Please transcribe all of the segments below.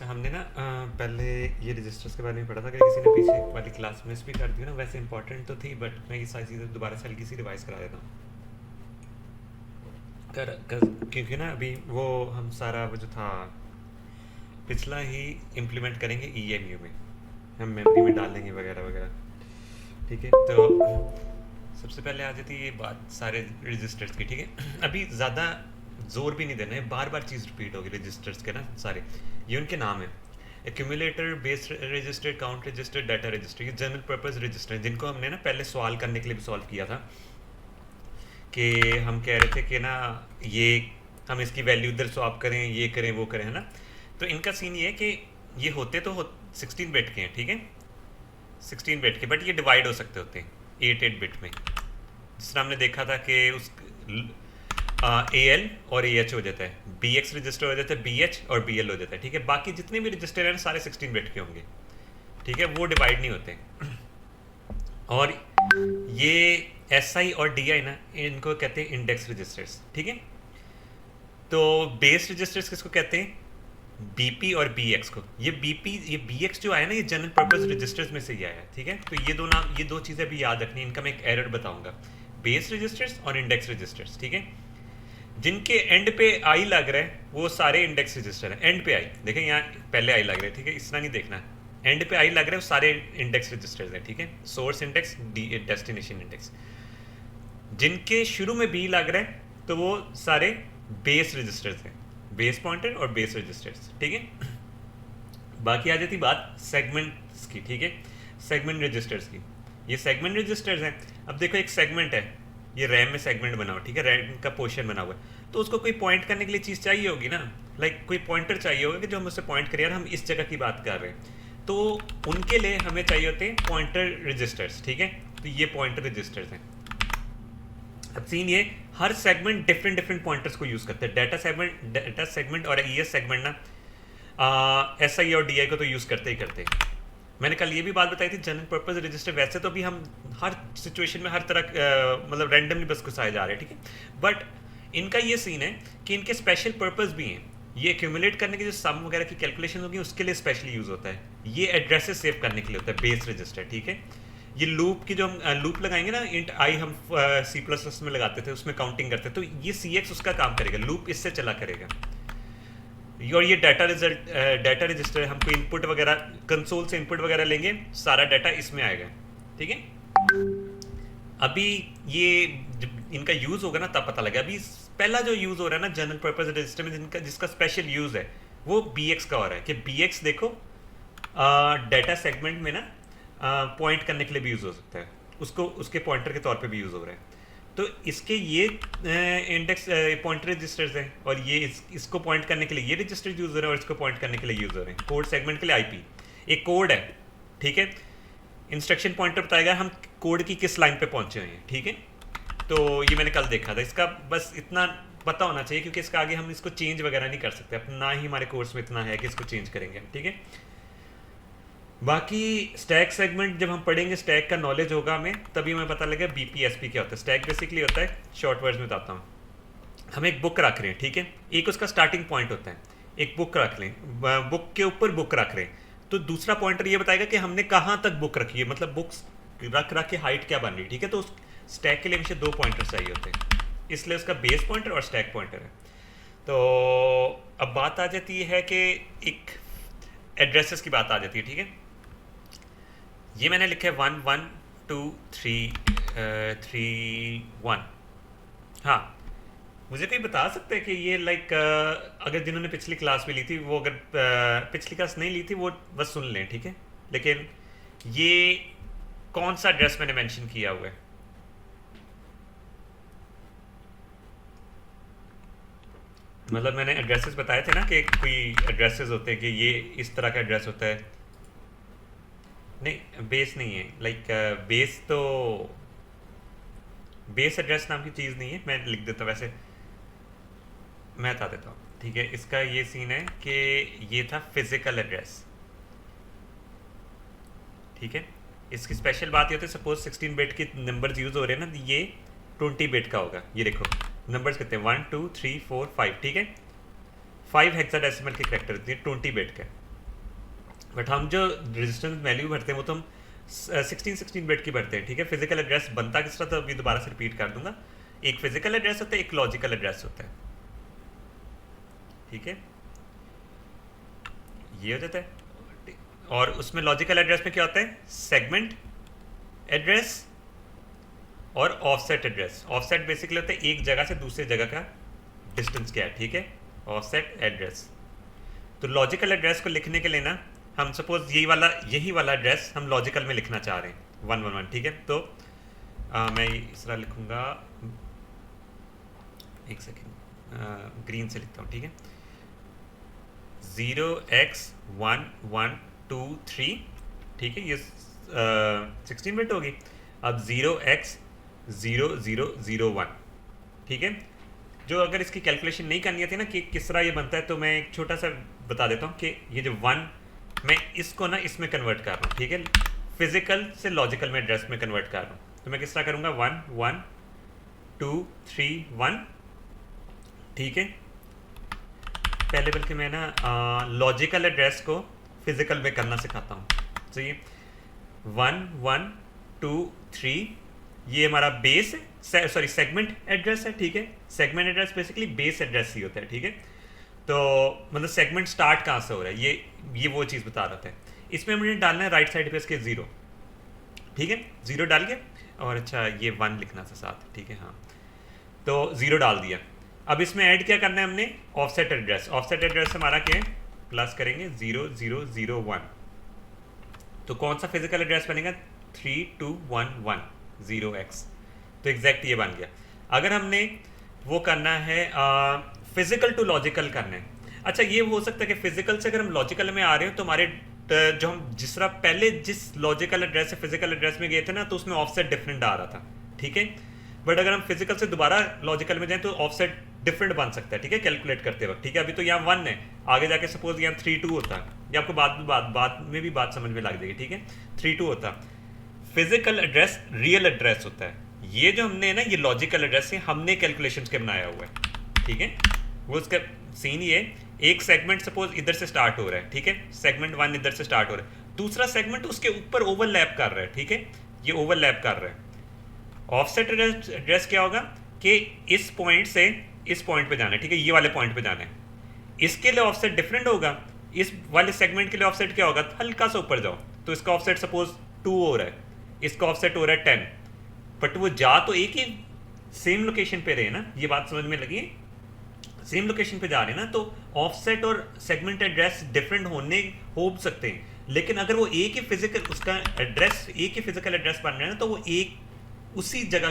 अच्छा हमने ना पहले ये रजिस्टर्स के बारे में पढ़ा था, अगर किसी ने पीछे वाली क्लास मिस भी कर दी ना, वैसे इंपॉर्टेंट तो थी बट मैं ये सारी चीज़ें दोबारा से हल्की सी रिवाइज करा देता हूँ। क्योंकि ना अभी वो हम सारा वो जो था पिछला ही इम्प्लीमेंट करेंगे EMU में, हम मेमोरी में डाल देंगे वगैरह वगैरह। ठीक है, तो सबसे पहले आ जाती है ये बात सारे रजिस्टर्स की। ठीक है, अभी ज़्यादा जोर भी नहीं देना है, बार बार चीज़ रिपीट होगी रजिस्टर्स के ना सारे। ये उनके नाम है, accumulator, base register, count register, data register. ये जनरल पर्पस रजिस्टर हैं, जिनको हमने ना पहले सवाल करने के लिए भी सॉल्व किया था कि हम कह रहे थे कि ना ये हम इसकी वैल्यू इधर स्वैप करें, ये करें वो करें, है ना। तो इनका सीन ये है कि ये होते तो 16 बिट के हैं, ठीक है, 16 बिट के, बट ये डिवाइड हो सकते होते हैं 8 बिट में। जिस तरह हमने देखा था कि उस AL और AH हो जाता है, BX रजिस्टर हो जाता है, BH और BL हो जाता है। ठीक है, बाकी जितने भी रजिस्टर हैं सारे 16 बिट के होंगे। ठीक है, वो डिवाइड नहीं होते। और ये SI और DI ना, इनको कहते हैं इंडेक्स रजिस्टर्स। ठीक है, तो बेस रजिस्टर्स किसको कहते हैं? BP और BX को। ये BX जो आया ना, ये जनरल पर्पस रजिस्टर्स में से ही आया है। ठीक है, तो ये दो चीज़ें भी याद रखनी, इनका मैं एक एरर बताऊंगा, बेस रजिस्टर्स और इंडेक्स रजिस्टर्स। ठीक है, जिनके एंड पे आई लग रहा है वो सारे इंडेक्स रजिस्टर हैं। एंड पे आई देखें, यहाँ पहले आई लग रहा है, ठीक है, इस तरह नहीं देखना, एंड पे आई लग रहा है वो सारे इंडेक्स रजिस्टर्स हैं। ठीक है, सोर्स इंडेक्स, डेस्टिनेशन इंडेक्स। जिनके शुरू में बी लग रहा है तो वो सारे बेस रजिस्टर्स हैं, बेस पॉइंटर और बेस रजिस्टर्स। ठीक है, बाकी आ जाती बात सेगमेंट्स की। ठीक है, सेगमेंट रजिस्टर्स की। ये सेगमेंट रजिस्टर्स हैं। अब देखो एक सेगमेंट है, ये रैम में सेगमेंट बना हुआ, ठीक है, रैम का पोर्शन बना हुआ है, तो उसको कोई पॉइंट करने के लिए चीज़ चाहिए होगी ना, लाइक कोई पॉइंटर चाहिए होगा कि जो हम उससे पॉइंट करें, यार हम इस जगह की बात कर रहे हैं, तो उनके लिए हमें चाहिए होते हैं पॉइंटर रजिस्टर्स। ठीक है, तो ये पॉइंटर रजिस्टर्स हैं। अब सीन ये, हर सेगमेंट डिफरेंट डिफरेंट पॉइंटर्स को यूज़ करते हैं। डाटा सेगमेंट और ES सेगमेंट ना SI और DI को तो यूज़ करते ही करते हैं। मैंने कल ये भी बात बताई थी, जनरल पर्पस रजिस्टर वैसे तो भी हम हर सिचुएशन में हर तरह मतलब रैंडमली बस घुसाए जा रहे हैं। ठीक है, बट इनका ये सीन है कि इनके स्पेशल पर्पस भी हैं। ये एक्यूमुलेट करने की जो सम वगैरह की कैलकुलेशन होगी उसके लिए स्पेशली यूज़ होता है। ये एड्रेसेस सेव करने के लिए होता है, बेस रजिस्टर। ठीक है, ये लूप की जो हम लूप लगाएंगे ना, इंट आई हम C++ में लगाते थे, उसमें काउंटिंग करते थे, तो ये CX उसका काम करेगा, लूप इससे चला करेगा। और ये डाटा रजिस्टर, हम कोई इनपुट वगैरह कंसोल से इनपुट वगैरह लेंगे, सारा डाटा इसमें आएगा। ठीक है, अभी ये इनका यूज़ होगा ना तब पता लगेगा। अभी पहला जो यूज़ हो रहा है ना जनरल पर्पस रजिस्टर में, जिसका स्पेशल यूज़ है वो BX का हो रहा है कि BX देखो डाटा सेगमेंट में ना पॉइंट करने के लिए भी यूज़ हो सकता है, उसको उसके पॉइंटर के तौर पे भी यूज़ हो रहा है। तो इसके ये इंडेक्स पॉइंटर रजिस्टर्स हैं, और ये इसको पॉइंट करने के लिए ये रजिस्टर यूज़ हो रहे हैं, और इसको पॉइंट करने के लिए यूज़ हो रहे हैं। कोड सेगमेंट के लिए IP एक कोड है। ठीक है, इंस्ट्रक्शन पॉइंटर बताएगा हम कोड की किस लाइन पे पहुंचे हुए हैं। ठीक है, तो ये मैंने कल देखा था, इसका बस इतना पता होना चाहिए, क्योंकि इसका आगे हम इसको चेंज वगैरह नहीं कर सकते, अब ना ही हमारे कोर्स में इतना है कि इसको चेंज करेंगे। ठीक है, बाकी स्टैक सेगमेंट जब हम पढ़ेंगे, स्टैक का नॉलेज होगा हमें, तभी हमें पता लगेगा BPSP क्या होता है। स्टैक बेसिकली होता है, शॉर्ट वर्ड्स में बताता हूँ, हम एक बुक रख रहे हैं। ठीक है, एक उसका स्टार्टिंग पॉइंट होता है, एक बुक रख लें, बुक के ऊपर बुक रख रहे हैं, तो दूसरा पॉइंटर ये बताएगा कि हमने कहाँ तक बुक रखी है, मतलब बुक्स रख के हाइट क्या बन रही है। ठीक है, तो स्टैक के लिए हमेशा 2 पॉइंटर चाहिए होते हैं, इसलिए उसका बेस पॉइंटर और स्टैक पॉइंटर है। तो अब बात आ जाती है कि एक एड्रेसेस की बात आ जाती है। ठीक है, ये मैंने लिखा है 1 1 2 3 3 1। हाँ, मुझे कोई बता सकता है कि ये लाइक अगर जिन्होंने पिछली क्लास में ली थी वो, अगर पिछली क्लास नहीं ली थी वो बस सुन लें। ठीक है, लेकिन ये कौन सा एड्रेस मैंने मेंशन किया हुआ है? मतलब मैंने एड्रेसेस बताए थे ना कि कोई एड्रेसेस होते हैं कि ये इस तरह का एड्रेस होता है। नहीं, बेस नहीं है, लाइक बेस तो बेस एड्रेस नाम की चीज़ नहीं है, मैं लिख देता हूँ, वैसे मैं बता देता हूँ। ठीक है, इसका ये सीन है कि ये था फिजिकल एड्रेस। ठीक है, इसकी स्पेशल बात ये होती है, सपोज 16 बिट के नंबर्स यूज़ हो रहे हैं ना, ये 20 बिट का होगा। ये देखो नंबर्स कितने हैं, 1 2 3 4 5। ठीक है, 5 हेक्साडेसिमल के करेक्टर, 20 बिट का। बट हम जो रेजिस्टेंस वैल्यू भरते हैं वो तो हम 16 बिट की भरते हैं, ठीक है। फिजिकल एड्रेस बनता किस तरह था अभी दोबारा से रिपीट कर दूंगा। एक फिजिकल एड्रेस होता है, एक लॉजिकल एड्रेस होता है, ठीक है। ये हो जाता है। और उसमें लॉजिकल एड्रेस में क्या होता है, सेगमेंट एड्रेस और ऑफसेट एड्रेस। ऑफसेट बेसिकली होता है एक जगह से दूसरी जगह का डिस्टेंस क्या है, ठीक है, ऑफसेट एड्रेस। तो लॉजिकल एड्रेस को लिखने के लिए ना हम सपोज यही वाला एड्रेस हम लॉजिकल में लिखना चाह रहे हैं 111, ठीक है। तो मैं इस तरह लिखूंगा, एक सेकेंड, ग्रीन से लिखता हूँ, ठीक है। 0x1123, ठीक है, ये 16 बिट होगी। अब 0x0001, ठीक है। जो अगर इसकी कैलकुलेशन नहीं करनी थी ना कि किस तरह ये बनता है, तो मैं एक छोटा सा बता देता हूँ कि ये जो 1 मैं इसको ना इसमें कन्वर्ट कर रहा हूँ, ठीक है, फिजिकल से लॉजिकल में एड्रेस में कन्वर्ट कर रहा हूँ। तो मैं किस तरह करूँगा 1 1 2 3 1, ठीक है। पहले बल्कि मैं ना लॉजिकल एड्रेस को फिजिकल में करना सिखाता हूँ। तो ये 1 1 2 3 ये हमारा बेस है, सॉरी सेगमेंट एड्रेस है, ठीक है। Segment address basically base address ही होता है, ठीक है। तो मतलब सेगमेंट स्टार्ट कहाँ से हो रहा है, ये वो चीज़ बता रहा था। इसमें मुझे डालना है राइट साइड पे इसके 0, ठीक है। 0 डाल के, और अच्छा ये 1 लिखना था साथ, ठीक है, हाँ। तो 0 डाल दिया। अब इसमें ऐड क्या करना है हमने, ऑफसेट एड्रेस। ऑफसेट एड्रेस हमारा क्या है, प्लस करेंगे 0001। तो कौन सा फिजिकल एड्रेस बनेगा, 32110x। तो एग्जैक्ट ये बन गया। अगर हमने वो करना है फिजिकल टू लॉजिकल करना है, अच्छा ये हो सकता है कि फिजिकल से अगर हम लॉजिकल में आ रहे हो तो हमारे जो हम जिस तरह पहले जिस लॉजिकल एड्रेस से फिजिकल एड्रेस में गए थे ना, तो उसमें ऑफसेट डिफरेंट आ रहा था, ठीक है। बट अगर हम फिजिकल से दोबारा लॉजिकल में जाएं तो ऑफसेट डिफरेंट बन सकता है, ठीक है, कैलकुलेट करते वक्त, ठीक है। अभी तो यहाँ 1 है, आगे जाके सपोज यहाँ 3 2 होता है, ये आपको बाद में भी बात समझ में लग जाएगी, ठीक है। 3 2 होता। फिजिकल एड्रेस रियल एड्रेस होता है। ये जो हमने ना ये लॉजिकल एड्रेस है, हमने कैलकुलेशंस के बनाया हुआ है, ठीक है। वो उसका सीन ये, एक सेगमेंट सपोज इधर से स्टार्ट हो रहा है, ठीक है, सेगमेंट 1 इधर से स्टार्ट हो रहा है, दूसरा सेगमेंट उसके ऊपर ओवरलैप कर रहा है, ठीक है, ये ओवरलैप कर रहा है। ऑफसेट एड्रेस क्या होगा कि इस पॉइंट से इस पॉइंट पे जाना है, ठीक है, ये वाले पॉइंट पे जाना है। इसके लिए ऑफसेट डिफरेंट होगा, इस वाले सेगमेंट के लिए ऑफसेट क्या होगा, हल्का सा ऊपर जाओ तो इसका ऑफसेट सपोज 2 हो रहा है, इसका ऑफसेट हो रहा है 10, बट वो जा तो एक ही सेम लोकेशन पे रहे ना, ये बात समझ में लगी, सेम लोकेशन पे जा रहे हैं ना। तो ऑफसेट और सेगमेंट एड्रेस डिफरेंट हो सकते हैं, लेकिन अगर वो एक ही फिजिकल उसका एड्रेस एक ही फिजिकल एड्रेस बन रहे हैं ना, तो वो एक उसी जगह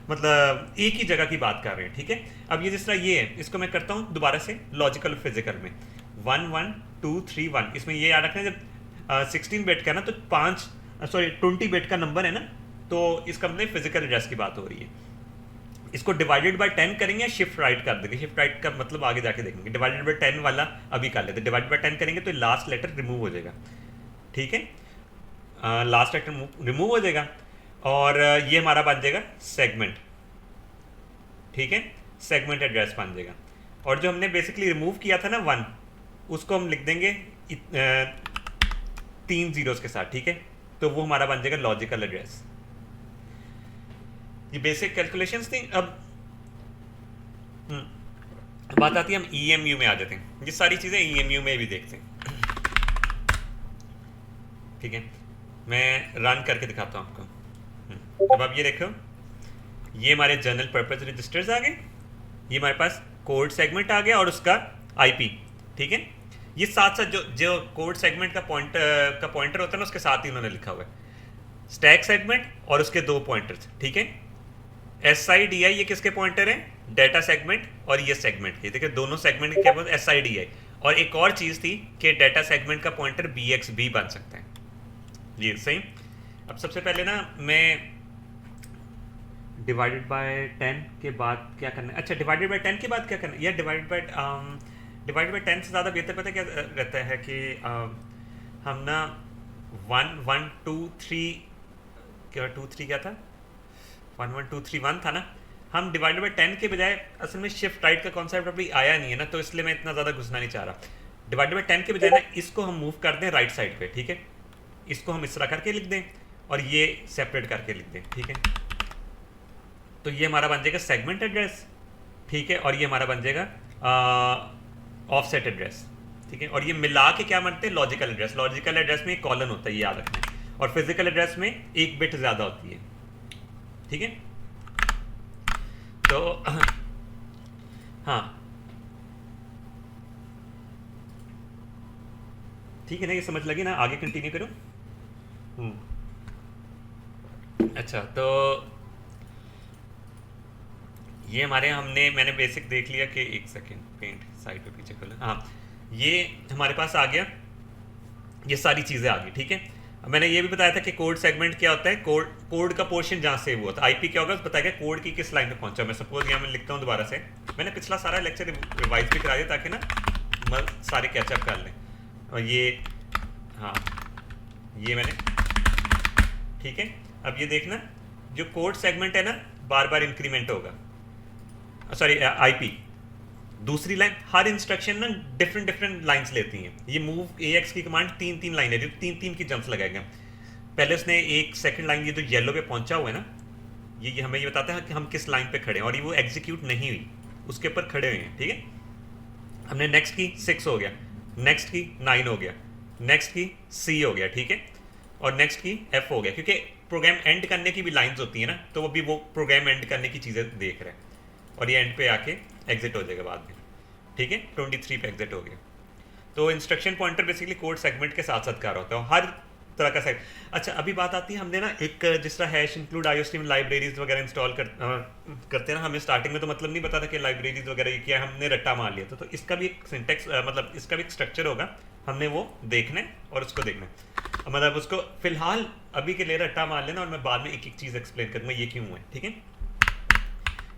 मतलब एक ही जगह की बात कर रहे हैं, ठीक है। अब ये जिस तरह ये है, इसको मैं करता हूँ दोबारा से लॉजिकल फिजिकल में 1 1 2 3 1। इसमें ये याद रखना जब 16 बिट का ना तो 20 बिट का नंबर है ना, तो इसका मतलब फिजिकल एड्रेस की बात हो रही है। इसको डिवाइडेड बाय 10 करेंगे, शिफ्ट राइट कर देंगे। शिफ्ट राइट का मतलब आगे जाके देखेंगे। डिवाइडेड बाय 10 वाला अभी कर लेते, डिवाइडेड बाय 10 करेंगे तो लास्ट लेटर रिमूव हो जाएगा, ठीक है, लास्ट लेटर रिमूव हो जाएगा, और ये हमारा बन जाएगा सेगमेंट, ठीक है, सेगमेंट एड्रेस बन जाएगा। और जो हमने बेसिकली रिमूव किया था ना 1, उसको हम लिख देंगे 3 जीरोस के साथ, ठीक है, तो वो हमारा बन जाएगा लॉजिकल एड्रेस। ये बेसिक कैलकुलेशंस थी। अब बात आती है, हम EMU में आ जाते हैं। ये सारी चीज़ें EMU में भी देखते हैं, ठीक है। मैं रन करके दिखाता हूँ आपको। अब आप ये देखो, ये हमारे जनरल पर्पस रजिस्टर्स आ गए, ये हमारे पास कोड सेगमेंट आ गया और उसका IP, ठीक है। ये साथ साथ जो कोड सेगमेंट का पॉइंटर होता है ना, उसके साथ ही उन्होंने लिखा हुआ है स्टैक सेगमेंट और उसके 2 पॉइंटर्स, ठीक है। SIDI ये किसके पॉइंटर हैं, डाटा सेगमेंट और ये सेगमेंट के, देखिए दोनों सेगमेंट के पास SIDI। और एक और चीज़ थी कि डाटा सेगमेंट का पॉइंटर BXB बन सकता है, ये सही। अब सबसे पहले ना मैं डिवाइडेड बाय 10 के बाद क्या करना है, अच्छा डिवाइडेड बाय 10 के बाद क्या करना है, या डिवाइडेड बाय 10 से ज़्यादा बेहतर पता क्या रहता है कि हम ना 1 1 2 3 क्या 2 3 क्या था, 1 1 2 3 1 था ना, हम डिवाइडेड बाय 10 के बजाय असल में शिफ्ट राइट का कॉन्सेप्ट अभी आया नहीं है ना, तो इसलिए मैं इतना ज़्यादा घुसना नहीं चाह रहा। डिवाइडेड बाई 10 के बजाय ना इसको हम मूव कर दें राइट साइड पे, ठीक है, इसको हम इस तरह करके लिख दें और ये सेपरेट करके लिख दें, ठीक है। तो ये हमारा बन जाएगा सेगमेंट एड्रेस, ठीक है, और ये हमारा बन जाएगा ऑफसेट एड्रेस, ठीक है। और ये मिला के क्या बनते हैं, लॉजिकल एड्रेस। लॉजिकल एड्रेस में एक कॉलन होता है, ये याद रखना है, और फिजिकल एड्रेस में एक बिट ज़्यादा होती है, ठीक है। तो हाँ ठीक है ना, ये समझ लगी ना, आगे कंटिन्यू करूँ? अच्छा, तो ये हमारे मैंने बेसिक देख लिया कि एक सेकेंड पेंट साइड पे पीछे खोला, हाँ ये हमारे पास आ गया, ये सारी चीज़ें आ गई, ठीक है। अब मैंने ये भी बताया था कि कोड सेगमेंट क्या होता है, कोड का पोर्शन जहाँ सेव हुआ था, आईपी क्या होगा बताया गया, कोड की किस लाइन पे पहुंचा। मैं सपोज यहाँ मैं लिखता हूँ दोबारा से, मैंने पिछला सारा लेक्चर रिवाइज भी करा दिया ताकि ना सारे कैचअप कर लें। और ये हाँ ये मैंने, ठीक है। अब ये देखना, जो कोड सेगमेंट है ना बार बार इंक्रीमेंट होगा, सॉरी आईपी, दूसरी लाइन, हर इंस्ट्रक्शन ना डिफरेंट डिफरेंट लाइंस लेती हैं। ये मूव एएक्स की कमांड तीन लाइन है, जो तीन की जंप्स लगाएगा। पहले उसने एक सेकंड लाइन, ये जो येलो पे पहुंचा हुआ है ना, ये हमें ये बताता है कि हम किस लाइन पे खड़े हैं, और ये वो एग्जीक्यूट नहीं हुई, उसके ऊपर खड़े हुए हैं, ठीक है। हमने नेक्स्ट की 6 हो गया, नेक्स्ट की 9 हो गया, नेक्स्ट की सी हो गया, ठीक है, और नेक्स्ट की एफ हो गया, क्योंकि प्रोग्राम एंड करने की भी लाइंस होती है ना, तो वो भी वो प्रोग्राम एंड करने की चीज़ें देख रहे हैं, और ये एंड पे आके एग्जिट हो जाएगा बाद में, ठीक है। 23 पे एग्जिट हो गया। तो instruction pointer basically code segment के साथ साथ कार्य होता है, हर तरह का सेग। अच्छा, अभी बात आती है, हमने ना एक जिस तरह हैश इंक्लूड आईओस्ट्रीम लाइब्रेरीज वगैरह इंस्टॉल करते हैं ना, हमें स्टार्टिंग में तो मतलब नहीं पता था कि लाइब्रेरीज वगैरह क्या, हमने रट्टा मार लिया था। तो इसका भी एक सिंटेक्स मतलब इसका भी एक स्ट्रक्चर होगा, हमने वो देखना है और उसको देखना है, मतलब उसको फिलहाल अभी के लिए रट्टा मार लेना, और मैं बाद में एक एक चीज़ एक्सप्लेन करूँगा ये क्यों है, ठीक है।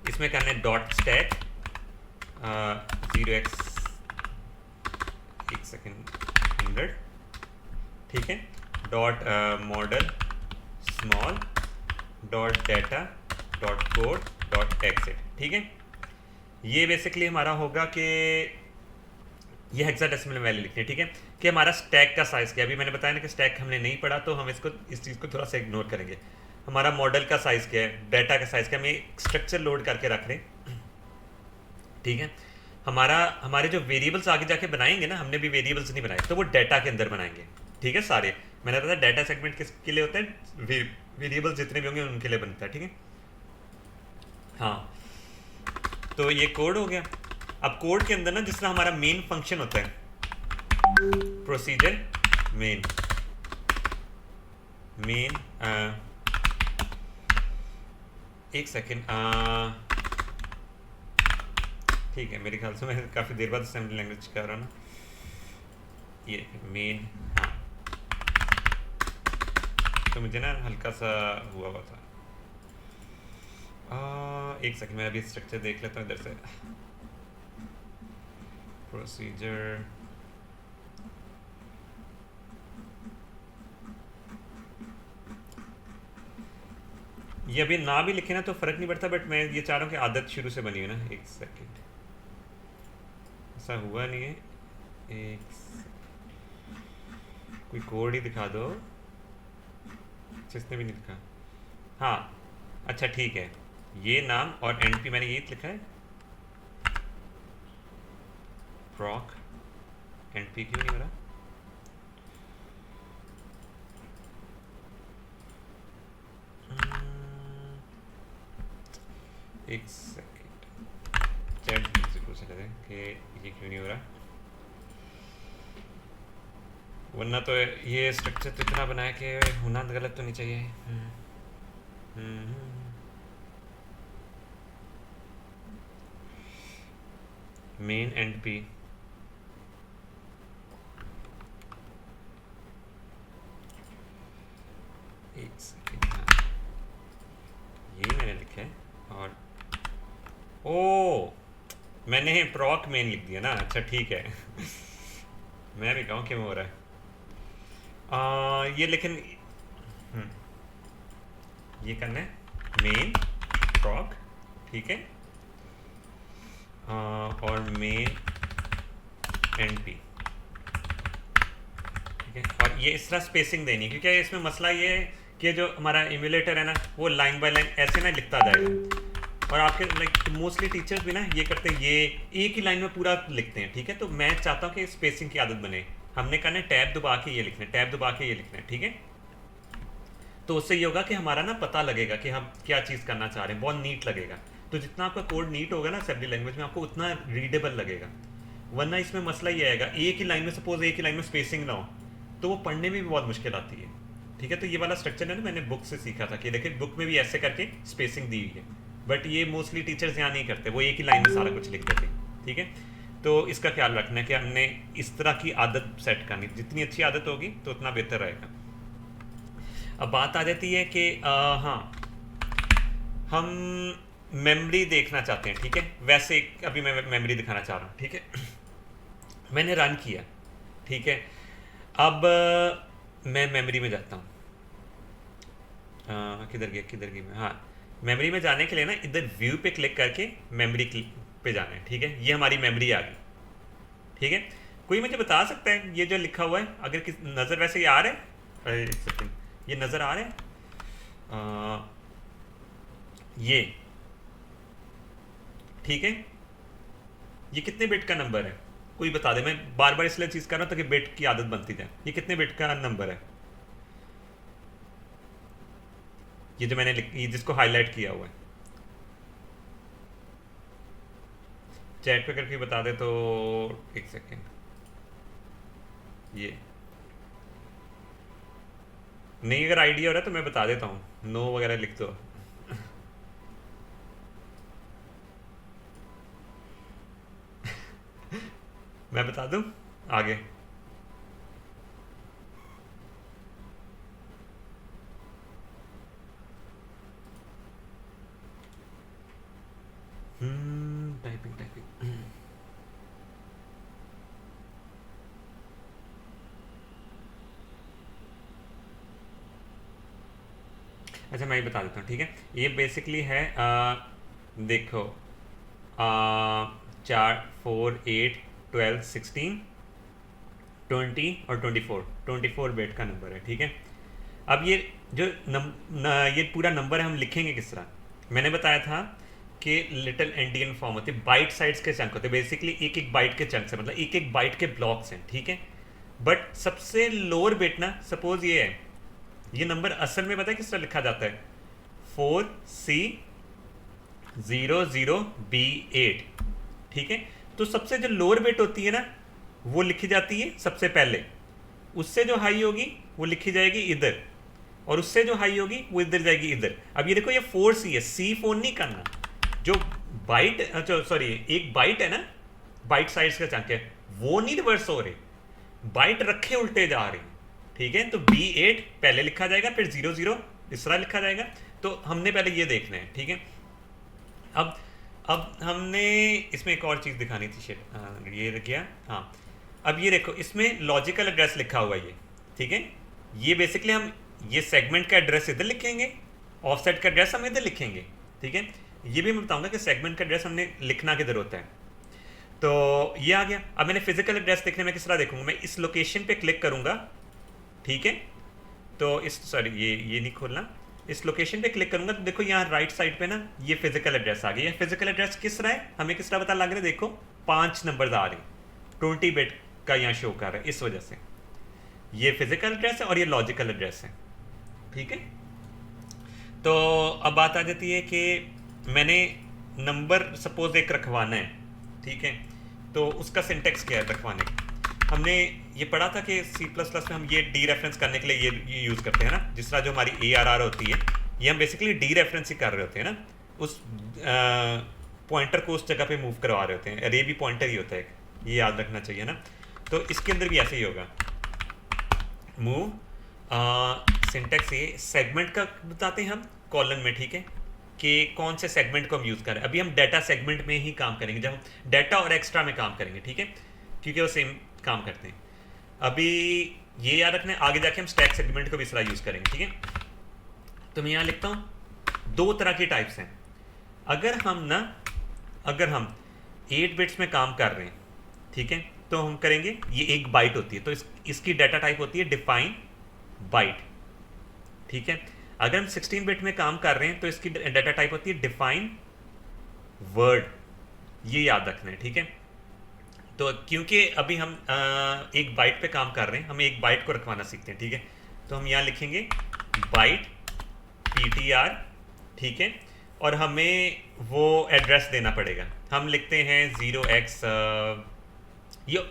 इसमें करना है डॉट स्टैक 0x 1 सेकेंड 100, ठीक है, dot model small dot data dot code dot exit, ठीक है। ये बेसिकली हमारा होगा कि ये हेक्साडेसिमल वैल्यू लिखनी है, ठीक है, कि हमारा स्टैक का साइज़ क्या है। अभी मैंने बताया ना कि स्टैक हमने नहीं पढ़ा, तो हम इस चीज़ को थोड़ा सा इग्नोर करेंगे। हमारा मॉडल का साइज़ क्या है, डाटा का साइज़ क्या है, हमें स्ट्रक्चर लोड करके रख लें, ठीक है। हमारे जो वेरिएबल्स आगे जाके बनाएंगे ना, हमने भी वेरिएबल्स नहीं बनाए, तो वो डाटा के अंदर बनाएंगे, ठीक है। सारे मैंने बताया डाटा सेगमेंट किसके लिए होता है, वेरिएबल्स जितने भी होंगे उनके लिए बनता है, ठीक है। हाँ, तो ये कोड हो गया। अब कोड के अंदर ना जिस तरह हमारा मेन फंक्शन होता है, प्रोसीजर मेन एक सेकेंड, ठीक है, मेरे ख्याल से मैं काफ़ी देर बाद असेंबली लैंग्वेज कर रहा हूँ ना, ये मेन, हाँ, तो मुझे ना हल्का सा हुआ था। एक सेकंड, मैं अभी स्ट्रक्चर देख लेता हूँ इधर से। प्रोसीजर ये अभी ना भी लिखे ना तो फ़र्क नहीं पड़ता, बट मैं ये चाह रहा हूँ कि आदत शुरू से बनी है ना। एक सेकंड, ऐसा हुआ नहीं है, कोई कोड ही दिखा दो जिसने भी नहीं लिखा। हाँ अच्छा ठीक है, ये नाम और एनपी मैंने यही लिखा है, प्रॉक एनपी क्यों नहीं हो रहा। एक सेकेंड, चैट से पूछ रहे थे कि ये क्यों नहीं हो रहा, वरना तो ये स्ट्रक्चर तो इतना बनाया कि होना गलत तो नहीं चाहिए। मेन एंड पी, एक सेकेंड, ये मैंने लिखा है, और ओ मैंने प्रॉक मेन लिख दिया ना। अच्छा ठीक है मैं भी कहूँ क्यों हो रहा है ये, लेकिन ये करना है मेन प्रॉक, ठीक है, और मेन एनपी, ठीक है। और ये इस तरह स्पेसिंग देनी, क्योंकि इसमें मसला ये है कि जो हमारा इम्यूलेटर है ना वो लाइन बाय लाइन ऐसे ना लिखता जाएगा, और आपके लाइक मोस्टली टीचर्स भी ना ये करते हैं, ये एक ही लाइन में पूरा लिखते हैं। ठीक है, तो मैं चाहता हूँ कि स्पेसिंग की आदत बने। हमने करना है टैब दबा के ये लिखना है, टैब दबा के ये लिखना है। ठीक है, तो उससे ये होगा कि हमारा ना पता लगेगा कि हम क्या चीज़ करना चाह रहे हैं, बहुत नीट लगेगा। तो जितना आपका कोड नीट होगा ना असेंबली लैंग्वेज में, आपको उतना रीडेबल लगेगा। वरना इसमें मसला ये आएगा, एक ही लाइन में सपोज एक ही लाइन में स्पेसिंग ना हो तो वो पढ़ने में भी बहुत मुश्किल आती है। ठीक है, तो ये वाला स्ट्रक्चर है ना मैंने बुक से सीखा था कि देखिए बुक में भी ऐसे करके स्पेसिंग दी हुई है, बट ये मोस्टली टीचर्स यहाँ नहीं करते, वो एक ही लाइन में सारा कुछ लिख देते। ठीक है, तो इसका ख्याल रखना है कि हमने इस तरह की आदत सेट करनी, जितनी अच्छी आदत होगी तो उतना बेहतर रहेगा। अब बात आ जाती है कि हाँ हम मेमोरी देखना चाहते हैं। ठीक है, वैसे अभी मैं मेमोरी दिखाना चाह रहा हूँ। ठीक है, मैंने रन किया। ठीक है, अब मैं मेमोरी में जाता हूँ। किधर गया मैं, हाँ मेमोरी में जाने के लिए ना इधर व्यू पे क्लिक करके मेमोरी पे जाना है। ठीक है, ये हमारी मेमोरी आ गई। ठीक है, कोई मुझे बता सकता है ये जो लिखा हुआ है, अगर किस नज़र वैसे ये आ रहा है, अरे एक सेकेंड, ये नज़र आ रहा है ये। ठीक है, ये कितने बिट का नंबर है, कोई बता दे। मैं बार बार इसलिए चीज़ कर रहा हूँ ताकि बिट की आदत बनती जाए। ये कितने बिट का नंबर है, ये जो मैंने ये जिसको हाईलाइट किया हुआ है, चैट पे करके बता दे तो। एक सेकेंड, ये नहीं, अगर आइडिया हो रहा है तो मैं बता देता हूँ, नो वगैरह लिख दो। मैं बता दूँ आगे। टाइपिंग टाइपिंग अच्छा मैं ये बता देता हूँ। ठीक है, ये बेसिकली है देखो 4 4 8 12 16 20 और 24 बिट का नंबर है। ठीक है, अब ये जो ये पूरा नंबर है हम लिखेंगे किस तरह, मैंने बताया था कि लिटिल एंडियन फॉर्म होते, बाइट साइड्स के चंक होते, बेसिकली एक एक बाइट के चंक्स है, मतलब एक एक बाइट के ब्लॉक्स हैं। ठीक है, बट सबसे लोअर बिट ना सपोज ये है, ये नंबर असल में पता है किस तरह लिखा जाता है, 4C00B8। ठीक है, तो सबसे जो लोअर बिट होती है ना वो लिखी जाती है सबसे पहले, उससे जो हाई होगी वो लिखी जाएगी इधर, और उससे जो हाई होगी वो इधर जाएगी इधर। अब ये देखो ये 4C है, C फोन नहीं करना, जो बाइट सॉरी एक बाइट है ना, बाइट साइड्स का चंक है, वो नहीं रिवर्स हो रहे, बाइट रखे उल्टे जा रहे हैं। ठीक है, तो B8 पहले लिखा जाएगा, फिर 00 इस तरह लिखा जाएगा। तो हमने पहले ये देखना है। ठीक है, अब हमने इसमें एक और चीज़ दिखानी थी, शिट ये रख गया। हाँ, अब ये देखो इसमें लॉजिकल एड्रेस लिखा हुआ है ये। ठीक है, ये बेसिकली हम ये सेगमेंट का एड्रेस इधर लिखेंगे, ऑफसेट का एड्रेस हम इधर लिखेंगे। ठीक है, ये भी मैं बताऊंगा कि सेगमेंट का एड्रेस हमने लिखना किधर होता है। तो ये आ गया। अब मैंने फिजिकल एड्रेस देखने में किस तरह देखूंगा, मैं इस लोकेशन पे क्लिक करूंगा। ठीक है, तो इस सॉरी ये नहीं खोलना, इस लोकेशन पे क्लिक करूंगा तो देखो यहाँ राइट साइड पे ना ये फिजिकल एड्रेस आ गया। फिजिकल एड्रेस किस तरह है, हमें किस तरह पता लग रहा है, देखो 5 नंबर आ रहे, 20 बिट का यहाँ शो कर रहा है, इस वजह से ये फिजिकल एड्रेस है और ये लॉजिकल एड्रेस है। ठीक है, तो अब बात आ जाती है कि मैंने नंबर सपोज एक रखवाना है। ठीक है, तो उसका सिंटेक्स क्या है रखवाने का, हमने ये पढ़ा था कि C++ में हम ये डी रेफरेंस करने के लिए ये यूज़ करते हैं ना, जिस तरह जो हमारी ARR होती है ये हम बेसिकली डी रेफरेंस ही कर रहे होते हैं ना, उस पॉइंटर को उस जगह पे मूव करवा रहे होते हैं। अरे भी पॉइंटर ही होता है, ये याद रखना चाहिए ना। तो इसके अंदर भी ऐसे ही होगा, मूव सिंटेक्स ये सेगमेंट का बताते हैं हम कॉलन में। ठीक है, कि कौन से सेगमेंट को हम यूज़ करें। अभी हम डाटा सेगमेंट में ही काम करेंगे, जब हम डाटा और एक्स्ट्रा में काम करेंगे। ठीक है, क्योंकि वो सेम काम करते हैं। अभी ये याद रखना है, आगे जाके हम स्टैक सेगमेंट को भी इस तरह यूज़ करेंगे। ठीक है, तो मैं यहाँ लिखता हूँ 2 तरह की टाइप्स हैं। अगर हम 8 बिट्स में काम कर रहे हैं, ठीक है, तो तो हम करेंगे, ये एक बाइट होती है, तो इसकी डाटा टाइप होती है डिफाइन बाइट, ठीक है। अगर हम 16 बिट में काम कर रहे हैं तो इसकी डाटा टाइप होती है डिफाइन वर्ड, ये याद रखना है, ठीक है। तो क्योंकि अभी हम एक बाइट पे काम कर रहे हैं, हमें एक बाइट को रखवाना सीखते हैं, ठीक है। तो हम यहाँ लिखेंगे बाइट ptr, ठीक है, और हमें वो एड्रेस देना पड़ेगा। हम लिखते हैं 0x,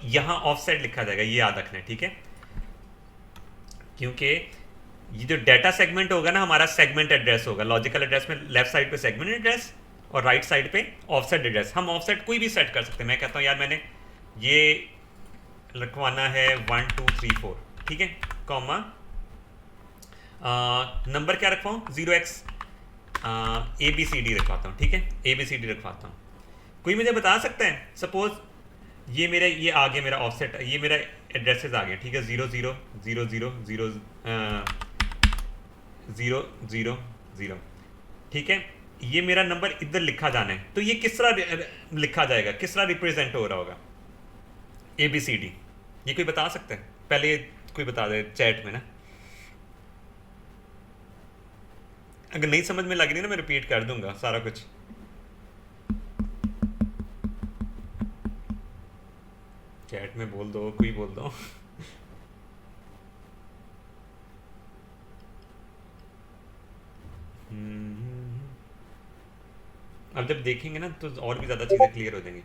यहाँ ऑफसेट लिखा जाएगा, ये याद रखना है, ठीक है। क्योंकि ये जो डाटा सेगमेंट होगा ना, हमारा सेगमेंट एड्रेस होगा। लॉजिकल एड्रेस में लेफ्ट साइड पे सेगमेंट एड्रेस और राइट साइड पे ऑफसेट एड्रेस। हम ऑफसेट कोई भी सेट कर सकते हैं। मैं कहता हूँ यार मैंने ये रखवाना है 1 2 3 4, ठीक है, कॉमा नंबर क्या रखवाऊँ 0x ABCD रखवाता हूँ, ठीक है, ABCD रखवाता हूँ। कोई मुझे बता सकता है, सपोज ये मेरा ये आ गया मेरा ऑफसेट, ये मेरा एड्रेसेस आ गया, ठीक है, 0 0 0 0 0 0 0 0, ठीक है। ये मेरा नंबर इधर लिखा जाना है, तो ये किस तरह लिखा जाएगा, किस तरह रिप्रेजेंट हो रहा होगा ABCD? ये कोई बता सकता है? पहले कोई बता दे चैट में ना। अगर नहीं समझ में लग रही ना, मैं रिपीट कर दूंगा सारा कुछ। चैट में बोल दो, कोई बोल दो। अब जब देखेंगे ना तो और भी ज़्यादा चीज़ें क्लियर हो जाएंगी।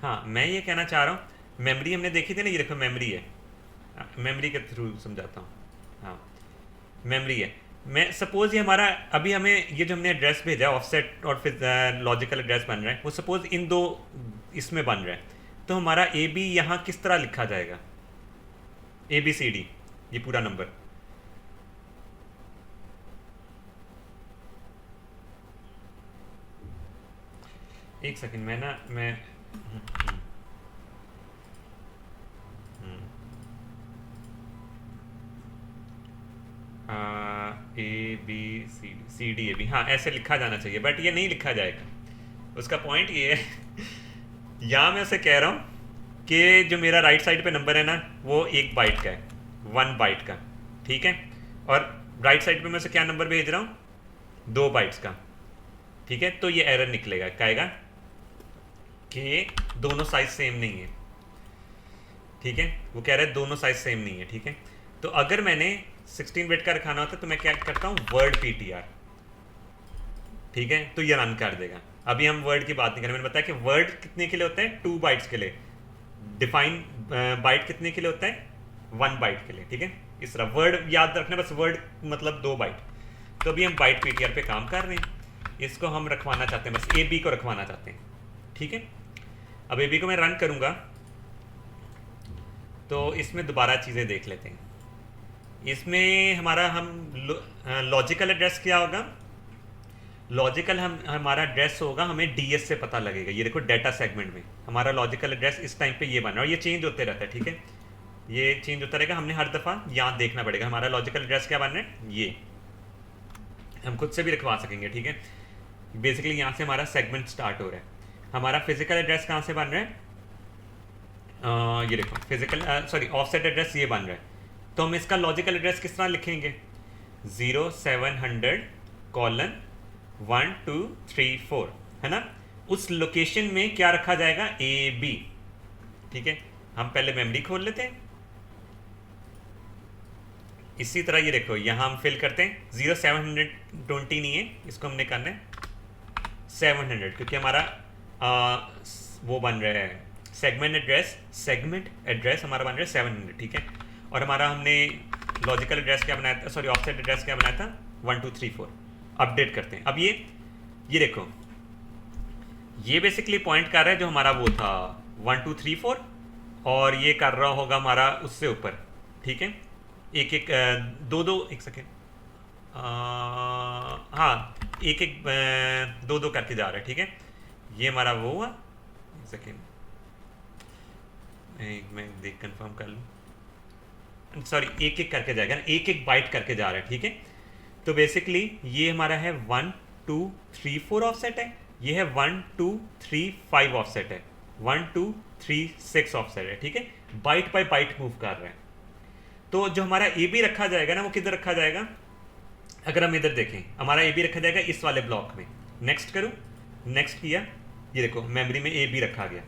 हाँ, मैं ये कहना चाह रहा हूँ, मेमोरी हमने देखी थी ना, ये देखो मेमोरी है, मेमोरी के थ्रू समझाता हूँ। हाँ, मेमोरी है। मैं सपोज ये हमारा अभी हमें ये जो हमने एड्रेस भेजा ऑफसेट और फिर लॉजिकल एड्रेस बन रहा है, वो सपोज इन दो इसमें बन रहा है, तो हमारा AB यहाँ किस तरह लिखा जाएगा? ABCD, ये पूरा नंबर। एक सेकंड, मैं ना मैं ABCD, हाँ ऐसे लिखा जाना चाहिए, बट ये नहीं लिखा जाएगा। उसका पॉइंट ये है यहाँ मैं उसे कह रहा हूँ कि जो मेरा राइट साइड पे नंबर है ना, वो 1 बाइट का है, 1 बाइट का, ठीक है, और राइट साइड पे मैं उसे क्या नंबर भेज रहा हूँ, 2 बाइट्स का, ठीक है। तो ये एरर निकलेगा, कहेगा कि दोनों साइज सेम नहीं है, ठीक है, वो कह रहा है दोनों साइज सेम नहीं है, ठीक है। तो अगर मैंने 16 बिट का रखाना होता तो मैं क्या करता हूँ, वर्ड ptr, ठीक है, तो ये रन कर देगा। अभी हम वर्ड की बात नहीं करें, मैंने बताया कि वर्ड कितने के लिए होता है, 2 बाइट्स के लिए, डिफाइन बाइट कितने के लिए होता है, 1 बाइट के लिए, ठीक है। इस तरह वर्ड याद रखना, बस वर्ड मतलब 2 बाइट। तो अभी हम बाइट ptr पे काम कर रहे हैं, इसको हम रखवाना चाहते हैं, बस AB को रखवाना चाहते हैं, ठीक है। अब AB को मैं रन करूंगा तो इसमें दोबारा चीज़ें देख लेते हैं। इसमें हमारा हम लॉजिकल एड्रेस क्या होगा, लॉजिकल हमारा एड्रेस होगा, हमें DS से पता लगेगा। ये देखो डाटा सेगमेंट में हमारा लॉजिकल एड्रेस इस टाइम पे ये बन रहा है, और ये चेंज होते रहता है, ठीक है, ये चेंज होता रहेगा। हमने हर दफ़ा यहाँ देखना पड़ेगा हमारा लॉजिकल एड्रेस क्या बन रहा है, ये हम खुद से भी रखवा सकेंगे, ठीक है। बेसिकली यहाँ से हमारा सेगमेंट स्टार्ट हो रहा है। हमारा फिजिकल एड्रेस कहाँ से बन रहा है, ये देखो फिजिकल सॉरी ऑफसेट एड्रेस ये बन रहा है। तो हम इसका लॉजिकल एड्रेस किस तरह लिखेंगे, 0700:1 2 3 4, है ना। उस लोकेशन में क्या रखा जाएगा, AB, ठीक है। हम पहले मेमोरी खोल लेते हैं। इसी तरह ये देखो यहाँ हम फिल करते हैं, 0720 नहीं है, इसको हमने करना है 700, क्योंकि हमारा वो बन रहा है सेगमेंट एड्रेस हमारा बन रहा है 700, ठीक है। और हमारा हमने लॉजिकल एड्रेस क्या बनाया था, सॉरी ऑफसेट एड्रेस क्या बनाया था, 1 2 3 4। अपडेट करते हैं। अब ये देखो, ये बेसिकली पॉइंट कर रहा है जो हमारा वो था 1 2 3 4, और ये कर रहा होगा हमारा उससे ऊपर, ठीक है। एक एक एक सेकेंड, हाँ एक दो करके जा रहा है, ठीक है। ये हमारा वो हुआ, एक सेकेंड मैं देख कंफर्म कर लूँ, सॉरी एक एक करके जाएगा ना, एक एक बाइट करके जा रहा है, ठीक है। तो बेसिकली ये हमारा है 1 2 3 4 ऑफसेट है, ये है 1 2 3 5 ऑफसेट है, 1236 ऑफसेट है, ठीक है, बाइट बाय बाइट मूव कर रहे हैं। तो जो हमारा ए बी रखा जाएगा ना, वो किधर रखा जाएगा, अगर हम इधर देखें हमारा ए बी रखा जाएगा इस वाले ब्लॉक में। नेक्स्ट करूँ, नेक्स्ट किया, ये देखो मेमोरी में ए बी रखा गया,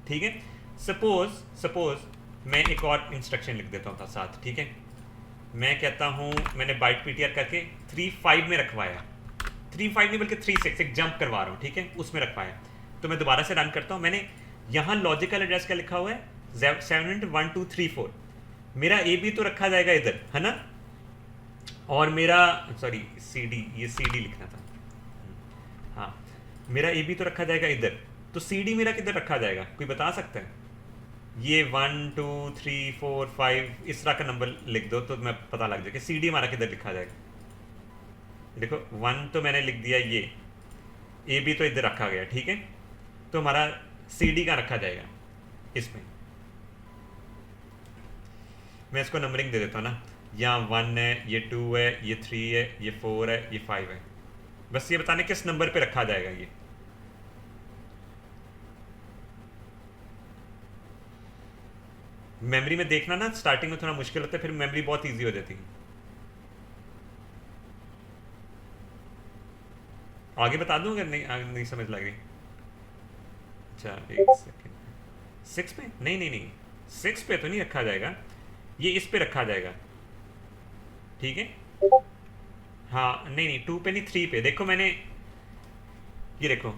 ठीक है। सपोज मैं एक और इंस्ट्रक्शन लिख देता हूँ साथ, ठीक है। मैं कहता हूँ मैंने बाइट पीटीआर करके 35 में रखवाया, 35 नहीं बल्कि 36, एक जंप करवा रहा हूँ, ठीक है, उसमें रखवाया। तो मैं दोबारा से रन करता हूँ। मैंने यहाँ लॉजिकल एड्रेस क्या लिखा हुआ है, 71234। मेरा ए बी तो रखा जाएगा इधर, है ना, और मेरा सॉरी सी डी, ये सी डी लिखना था, हाँ, मेरा ए बी तो रखा जाएगा इधर। तो सी डी मेरा किधर रखा जाएगा, कोई बता सकता है? ये 1 2 3 4 5 इस तरह का नंबर लिख दो तो मैं पता लग जाएगा सी डी हमारा किधर लिखा जाएगा। देखो 1 तो मैंने लिख दिया, ये ए बी तो इधर रखा गया, ठीक है। तो हमारा सी डी कहाँ रखा जाएगा, इसमें। मैं इसको नंबरिंग दे देता हूँ ना, यहाँ 1 है, ये 2 है, ये 3 है, ये 4 है, ये 5 है। बस ये बताने किस नंबर पे रखा जाएगा ये। मेमोरी में देखना ना स्टार्टिंग में थोड़ा मुश्किल होता है, फिर मेमोरी बहुत इजी हो जाती है। आगे बता दूं अगर नहीं समझ लग रही। अच्छा एक सेकेंड, 6 पे नहीं 6 पे तो नहीं रखा जाएगा, ये इस पे रखा जाएगा, ठीक है। हाँ नहीं 2 पे नहीं, 3 पे। देखो मैंने ये देखो,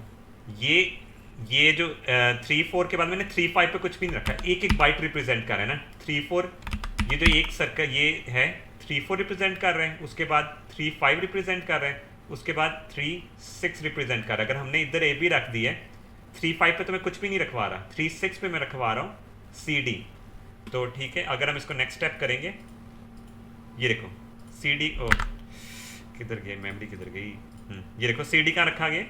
ये जो 3 4 के बाद मैंने 3 5 पे कुछ भी नहीं रखा, एक एक बाइट रिप्रेजेंट कर रहा है ना। 3 4 ये जो एक सर्कल ये है 3 4 रिप्रेजेंट कर रहे हैं, उसके बाद 3 5 रिप्रेजेंट कर रहे हैं, उसके बाद 3 6 रिप्रेजेंट कर रहा है। अगर हमने इधर ए बी रख दी है, 3 5 पे तो मैं कुछ भी नहीं रखवा रहा, 3 6 पे मैं रखवा रहा हूँ सी डी। तो ठीक है, अगर हम इसको नेक्स्ट स्टेप करेंगे, ये देखो सी डी, ओ किधर गई मेमोरी, किधर गई, ये देखो सी डी कहाँ रखा गया,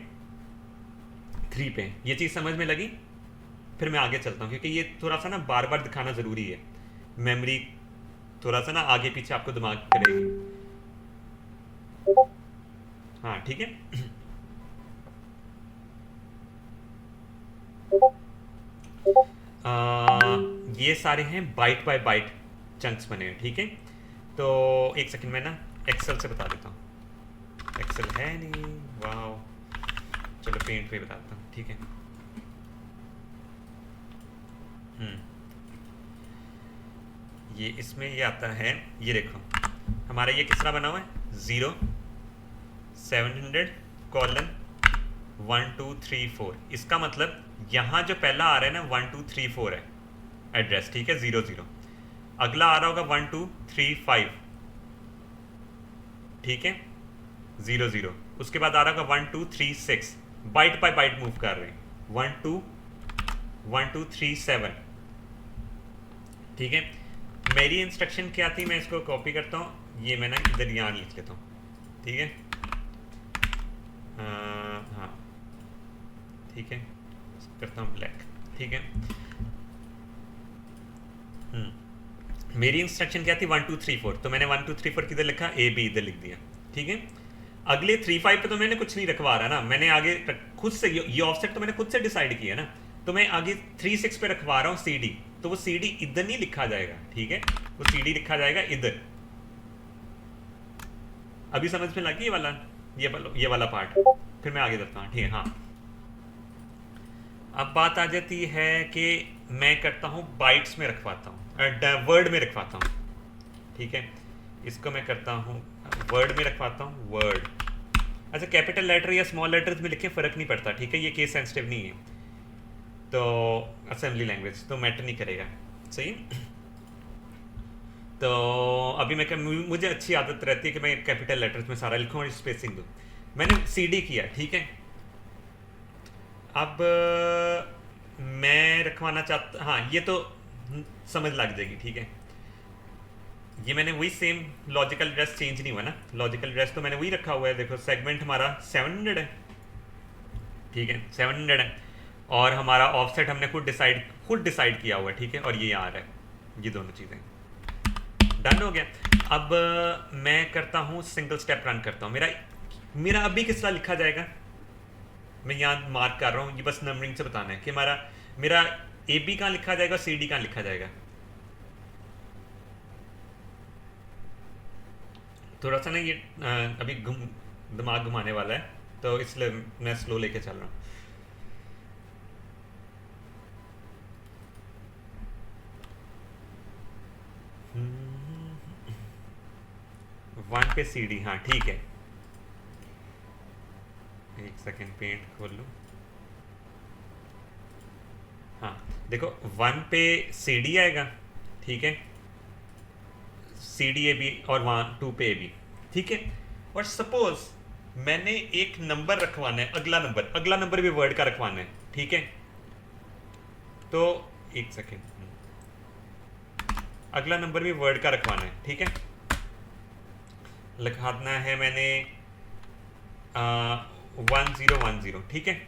3 पे। ये चीज़ समझ में लगी? फिर मैं आगे चलता हूँ, क्योंकि ये थोड़ा सा ना बार बार दिखाना ज़रूरी है। मेमोरी थोड़ा सा ना आगे पीछे आपको दिमाग करेगी। हाँ ठीक है। ये सारे हैं बाइट बाय बाइट चंक्स बने हैं, ठीक है। तो एक सेकंड में ना एक्सेल से बता देता हूँ। एक्सेल है नहीं, वाह, चलो पेंट पे बताता हूँ, ठीक है। ये इसमें ये आता है, ये देखो हमारा ये किस तरह बना हुआ है, 0 700 कोलन 1 2 3 4। इसका मतलब यहाँ जो पहला आ रहा है ना 1 2 3 4 है एड्रेस, ठीक है, 0 0। अगला आ रहा होगा 1 2 3 5, ठीक है, 0 0। उसके बाद आ रहा होगा 1 2 3 6, बाइट बाय बाइट मूव कर रहे हैं, 1 2 3 7, ठीक है। मेरी इंस्ट्रक्शन क्या थी, मैं इसको कॉपी करता हूँ, ये मैं ना इधर यहाँ लिख लेता हूँ, ठीक है। हाँ ठीक है, करता हूँ ब्लैक, ठीक है। मेरी इंस्ट्रक्शन क्या थी, 1 2 3 4, तो मैंने 1 2 3 4 किधर लिखा, ए बी इधर लिख दिया, ठीक है। अगले 3 5 पे तो मैंने कुछ नहीं रखवा रहा ना, मैंने आगे खुद से ये ऑफसेट तो मैंने खुद से डिसाइड किया ना, तो मैं आगे 3 6 पे रखवा रहा हूँ सी डी, तो वो सी डी इधर नहीं लिखा जाएगा, ठीक है, वो सी डी लिखा जाएगा इधर। अभी समझ में लगी ये वाला पार्ट, फिर मैं आगे चलता हूँ, ठीक है। हाँ, अब बात आ जाती है कि मैं करता हूँ बाइट्स में रखवाता हूँ, वर्ड में रखवाता हूँ, ठीक है। इसको मैं करता हूँ वर्ड में रखवाता हूँ, वर्ड। अच्छा, कैपिटल लेटर या स्मॉल लेटर्स में लिखे फ़र्क नहीं पड़ता, ठीक है, ये केस सेंसिटिव नहीं है, तो असेंबली लैंग्वेज तो मैटर नहीं करेगा, सही। तो अभी मुझे अच्छी आदत रहती है कि मैं कैपिटल लेटर्स में सारा लिखूँ और स्पेसिंग दूँ। मैंने सी डी किया, ठीक है। अब मैं रखवाना चाहता, हाँ ये तो समझ लग जाएगी, ठीक है। ये मैंने वही सेम लॉजिकल एड्रेस चेंज नहीं हुआ ना, लॉजिकल एड्रेस तो मैंने वही रखा हुआ है। देखो सेगमेंट हमारा 700 है, ठीक है, 700 है, और हमारा ऑफसेट हमने खुद डिसाइड किया हुआ है, ठीक है, और ये आ रहा है, ये दोनों चीज़ें डन हो गया। अब मैं करता हूँ सिंगल स्टेप रन करता हूँ। मेरा अभी किस तरह लिखा जाएगा, मैं यहाँ मार्क कर रहा हूँ, ये बस नंबरिंग से बताना है कि हमारा मेरा ए बी कहाँ लिखा जाएगा, सी डी कहाँ लिखा जाएगा। थोड़ा सा ना ये अभी दिमाग घुमाने वाला है, तो इसलिए मैं स्लो लेके चल रहा हूँ। वन पे सी डी, हाँ ठीक है। एक सेकेंड पेंट खोल लूँ। हाँ देखो, वन पे सी डी आएगा, ठीक है, सी डी ए बी, और वहाँ टू पे ए बी, ठीक है। और सपोज मैंने एक नंबर रखवाना है, अगला नंबर भी वर्ड का रखवाना है, ठीक है। तो एक सेकेंड, अगला नंबर भी वर्ड का रखवाना है, ठीक है। लिखाना है मैंने 1010, ठीक है।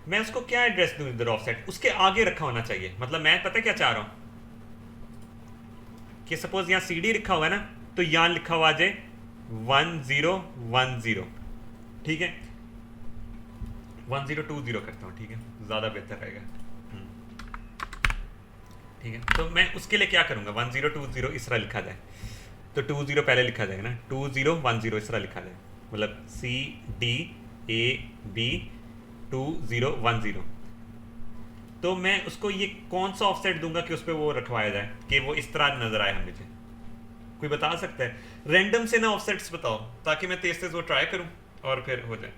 मैं उसको क्या एड्रेस दूं इधर ऑफसेट, उसके आगे रखा होना चाहिए। मतलब मैं पता क्या चाह रहा हूं कि सपोज यहाँ सी डी लिखा हुआ है ना, तो यहाँ लिखा हुआ आ जाए 1010, ठीक है। 1020 करता हूँ, ठीक है, ज़्यादा बेहतर रहेगा। ठीक है, तो मैं उसके लिए क्या करूँगा, 1020 इस तरह लिखा जाए, तो 20 पहले लिखा जाएगा ना, 2010 इस तरह लिखा जाए, मतलब सी डी ए बी 2010। तो मैं उसको ये कौन सा ऑफसेट दूंगा कि उस पर वो रखवाया जाए कि वो इस तरह नजर आए हमें। कोई बता सकता है? रैंडम से ना ऑफसेट्स बताओ, ताकि मैं तेज तेज वो ट्राई करूं और फिर हो जाए।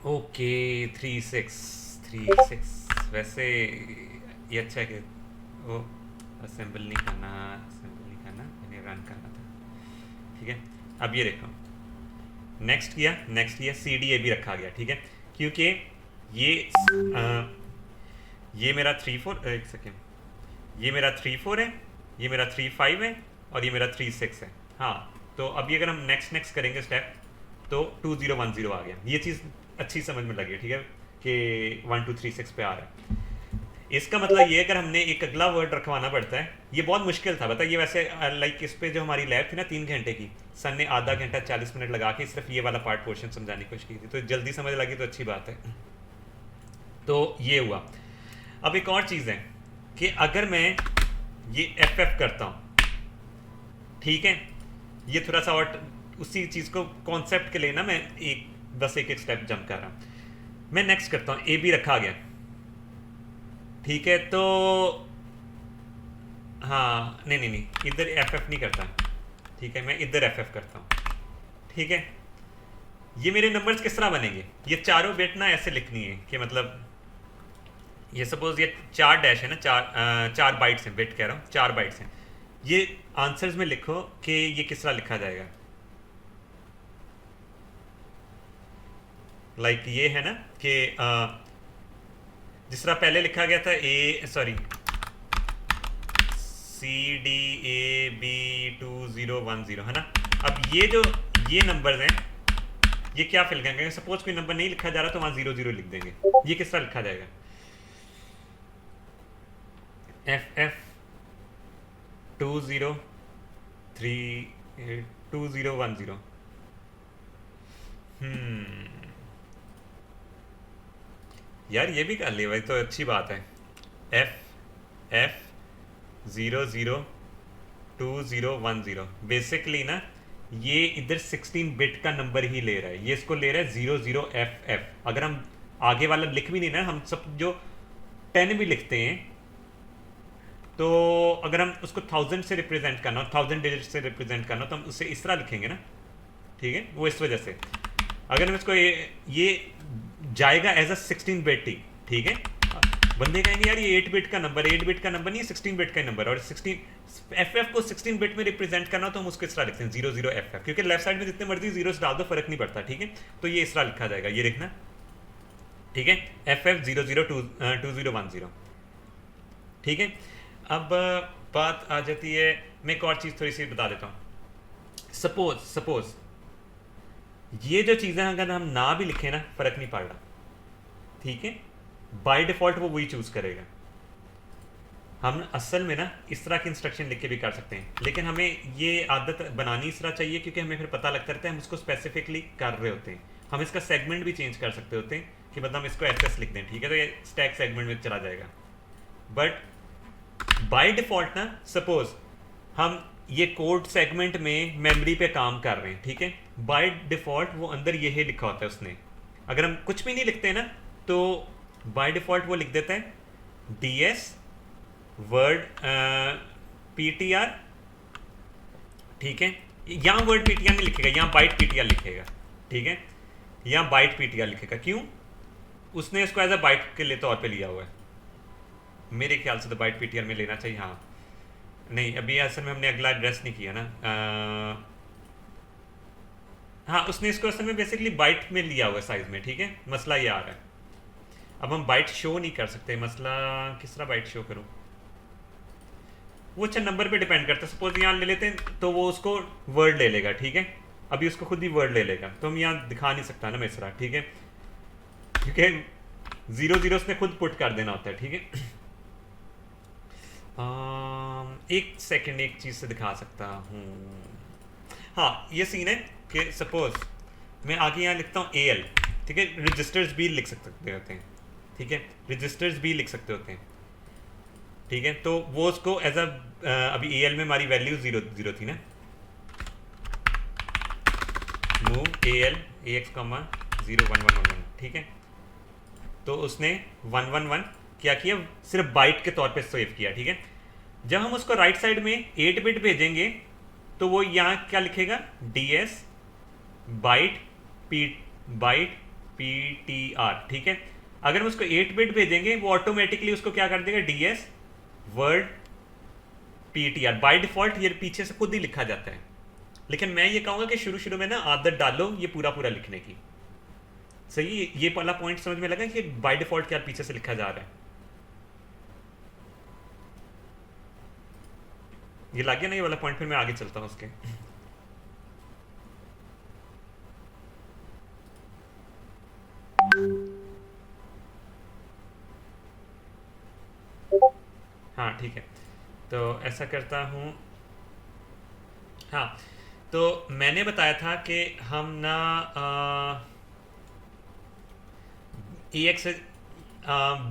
ओके 36 वैसे ये अच्छा है कि वो असेंबल नहीं करना, मैंने रन करना था, ठीक है। अब ये देखो, नेक्स्ट किया सी डी ए भी रखा गया, ठीक है, क्योंकि ये मेरा 3-4, एक सेकेंड, ये मेरा 3-4 है, ये मेरा 3-5 है, और ये मेरा 3-6 है। हाँ, तो अभी अगर हम नेक्स्ट करेंगे स्टेप, तो 2010 आ गया। ये चीज़ अच्छी समझ में लगी, ठीक है, कि 1236 पे आ रहा है। इसका मतलब ये, अगर हमने एक अगला वर्ड रखवाना पड़ता है, ये बहुत मुश्किल था, बता। ये वैसे लाइक इस पे जो हमारी लैब थी ना 3 घंटे की, सर ने आधा घंटा 40 मिनट लगा के सिर्फ ये वाला पार्ट पोर्शन समझाने की कोशिश की थी, तो जल्दी समझ लगी तो अच्छी बात है। तो ये हुआ। अब एक और चीज़ है कि अगर मैं ये एफ एफ करता हूँ, ठीक है, ये थोड़ा सा और उसी चीज़ को कॉन्सेप्ट के लिए ना मैं एक स्टेप जंप कर रहा हूँ। मैं नेक्स्ट करता हूँ, ए बी रखा गया, ठीक है। तो हाँ नहीं, इधर एफ एफ नहीं करता, ठीक है, मैं इधर एफ एफ करता हूँ, ठीक है। ये मेरे नंबर्स किस तरह बनेंगे, ये चारों बिट ना ऐसे लिखनी है कि मतलब ये सपोज ये 4 डैश है ना, 4 बाइट्स हैं, बिट कह रहा हूँ, 4 बाइट्स हैं। ये आंसर्स में लिखो कि ये किस तरह लिखा जाएगा। लाइक ये है ना कि जिस तरह पहले लिखा गया था सी डी ए बी 2010 है ना। अब ये नंबर्स हैं, ये क्या फिल करेंगे, सपोज कोई नंबर नहीं लिखा जा रहा तो वहाँ 00 लिख देंगे। ये किस तरह लिखा जाएगा, एफ एफ 2010। यार ये भी कर लिया भाई, तो अच्छी बात है। एफ एफ 002010 बेसिकली ना, ये इधर 16 बिट का नंबर ही ले रहा है, ये इसको ले रहा है 00FF। अगर हम आगे वाला लिख भी नहीं ना, हम सब जो 10 भी लिखते हैं, तो अगर हम उसको 1000 से रिप्रेजेंट करना हो, 1000 डिजिट से रिप्रेजेंट करना हो, तो हम उसे इस तरह लिखेंगे ना, ठीक है। वो इस वजह से अगर हम इसको ये जाएगा एज अ 16 बिट ही, ठीक है। बंदे कहेंगे यार ये 8 बिट का नंबर, 8 बिट का नंबर नहीं, 16 बिट का नंबर, और 16 FF को 16 बिट में रिप्रेजेंट करना, तो हम उसको इस तरह लिखते हैं 00FF, क्योंकि लेफ्ट साइड में जितने मर्जी जीरोस डाल दो फर्क नहीं पड़ता, ठीक है। तो ये इस तरह लिखा जाएगा, ये देखना, ठीक है, FF 002010, ठीक है। अब बात आ जाती है, मैं एक और चीज़ थोड़ी सी बता देता हूँ। सपोज ये जो चीज़ें अगर हम ना भी लिखें ना, फर्क नहीं पड़ रहा, ठीक है, बाय डिफॉल्ट वो वही चूज करेगा। हम असल में ना इस तरह की इंस्ट्रक्शन लिख के भी कर सकते हैं, लेकिन हमें ये आदत बनानी इस तरह चाहिए क्योंकि हमें फिर पता लगता रहता है हम उसको स्पेसिफिकली कर रहे होते हैं। हम इसका सेगमेंट भी चेंज कर सकते होते हैं कि मतलब हम इसको एस लिख दें, ठीक है, तो ये स्टैक सेगमेंट में चला जाएगा। बट बाय डिफॉल्ट ना सपोज हम ये कोड सेगमेंट में मेमोरी पे काम कर रहे हैं, ठीक है, बाय डिफॉल्ट वो अंदर यही लिखा होता है उसने। अगर हम कुछ भी नहीं लिखते ना तो बाय डिफॉल्ट वो लिख देता है ds वर्ड ptr, ठीक है। यहाँ वर्ड ptr नहीं लिखेगा, यहाँ बाइट ptr लिखेगा, ठीक है, यहाँ बाइट ptr लिखेगा। क्यों? उसने इसको एज अ बाइट के लिए तौर पे लिया हुआ है। मेरे ख्याल से तो बाइट ptr में लेना चाहिए। हाँ नहीं, अभी असल में हमने अगला एड्रेस नहीं किया ना। हाँ उसने इसको असल में बेसिकली बाइट में लिया हुआ है साइज में, ठीक है। मसला ये आ रहा है, अब हम बाइट शो नहीं कर सकते। मसला किस तरह बाइट शो करूँ? वो अच्छा नंबर पे डिपेंड करता है। सपोज यहाँ ले लेते हैं तो वो उसको वर्ड ले लेगा, ठीक है, अभी उसको खुद ही वर्ड ले लेगा, तो हम यहाँ दिखा नहीं सकता ना मिसरा, ठीक है, क्योंकि 0 उसने खुद पुट कर देना होता है, ठीक है। एक सेकंड, एक चीज़ से दिखा सकता हूँ। हाँ ये सीन है कि सपोज मैं आगे यहाँ लिखता हूँ AL, ठीक है, रजिस्टर्स भी लिख सकते होते हैं, ठीक है, रजिस्टर्स भी लिख सकते होते हैं, ठीक है। तो वो उसको एज अ अभी AL में हमारी वैल्यू 0 थी ना, मूव AL AX, 0 1 1 1 1, ठीक है। तो उसने 1 1 1 क्या किया, सिर्फ बाइट के तौर पे सेव किया, ठीक है। जब हम उसको राइट साइड में 8 बिट भेजेंगे तो वो यहाँ क्या लिखेगा, DS बाइट PTR, ठीक है। अगर हम उसको 8 बिट भेजेंगे वो ऑटोमेटिकली उसको क्या कर देगा, DS word PTR। By default ये पीछे से खुद ही लिखा जाता है, लेकिन मैं ये कहूँगा कि शुरू में ना आदत डालो ये पूरा लिखने की। सही, ये वाला पॉइंट समझ में लगा कि बाय डिफॉल्ट क्या पीछे से लिखा जा रहा है। ये लग गया ना ये वाला पॉइंट, फिर मैं आगे चलता हूँ उसके। हाँ ठीक है, तो ऐसा करता हूँ। हाँ तो मैंने बताया था कि हम ना EX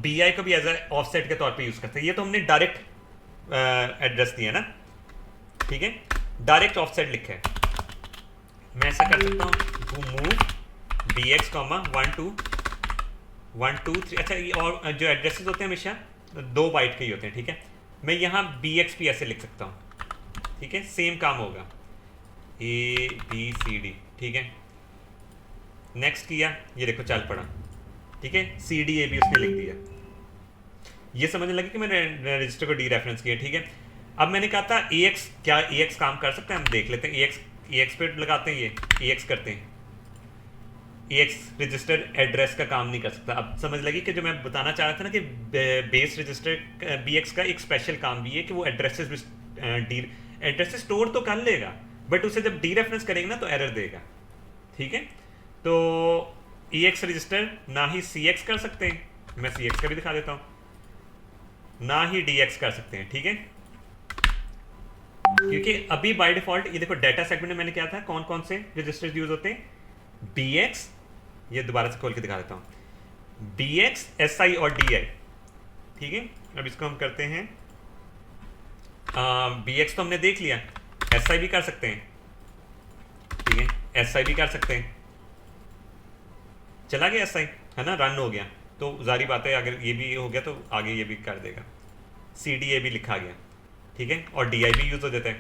BI को भी एज ए ऑफसेट के तौर पे यूज़ करते हैं। ये तो हमने डायरेक्ट एड्रेस दिया ना, ठीक है, डायरेक्ट ऑफसेट लिखा है। मैं ऐसा कर सकता हूँ मूव BX 1 2 1 2 3। अच्छा ये और जो एड्रेसेस होते हैं हमेशा 2 बाइट के ही होते हैं, ठीक है। मैं यहाँ BX भी ऐसे लिख सकता हूँ, ठीक है, सेम काम होगा ABCD, ठीक है। नेक्स्ट किया, ये देखो चल पड़ा, ठीक है, CDAB उसने लिख दिया। ये समझने लगे कि मैंने रजिस्टर को डी रेफरेंस किया, ठीक है। अब मैंने कहा था AX, क्या AX काम कर सकता है? हम देख लेते हैं। AX पे लगाते हैं, ये AX करते हैं। AX रजिस्टर एड्रेस का काम नहीं कर सकता। अब समझ लगी कि जो मैं बताना चाह रहा था ना कि बेस रजिस्टर BX का एक स्पेशल काम भी है कि वो एड्रेसेस एड्रेसेस स्टोर तो कर लेगा, बट उसे जब डी रेफरेंस करेंगे ना तो एरर देगा, ठीक है। तो EX रजिस्टर ना ही CX कर सकते हैं, मैं CX का भी दिखा देता हूँ, ना ही DX कर सकते हैं, ठीक है। क्योंकि अभी बाय डिफॉल्ट ये देखो डाटा सेगमेंट में मैंने क्या था, कौन कौन से रजिस्टर्स यूज होते हैं, BX, ये दोबारा से खोल के दिखा देता हूँ, BX SI और DI, ठीक है। अब इसको हम करते हैं BX तो हमने देख लिया, SI भी कर सकते हैं, ठीक है, SI भी कर सकते हैं। चला गया SI, है ना, रन हो गया, तो जारी बात है अगर ये भी हो गया तो आगे ये भी कर देगा। CDA भी लिखा गया, ठीक है, और DI भी यूज़ हो जाता है,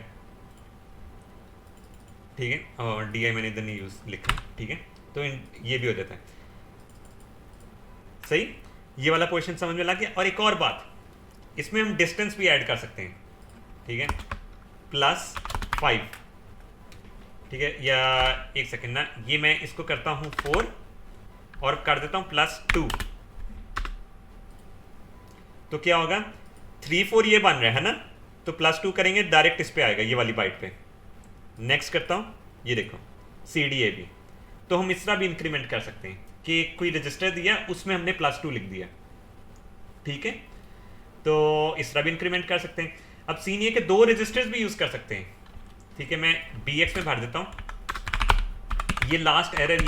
ठीक है, और DI मैंने इधर नहीं यूज़ लिखा, ठीक है, तो ये भी हो जाता है। सही, ये वाला पोर्शन समझ में लग गया। और एक और बात, इसमें हम डिस्टेंस भी ऐड कर सकते हैं, ठीक है, +5, ठीक है, या एक सेकेंड ना, ये मैं इसको करता हूँ 4 और कर देता हूँ +2, तो क्या होगा, 3 4 ये बन रहा है ना, तो +2 करेंगे डायरेक्ट इस पे आएगा, ये वाली बाइट पे। नेक्स्ट करता हूँ, ये देखो CDAB, तो हम इस तरह भी इंक्रीमेंट कर सकते हैं कि कोई रजिस्टर दिया उसमें हमने +2 लिख दिया, ठीक है। तो इस तरह भी इंक्रीमेंट कर सकते हैं। अब सीन ये कि दो रजिस्टर्स भी यूज़ कर सकते हैं, ठीक है। मैं बी एक्स में भर देता हूँ। ये लास्ट एरर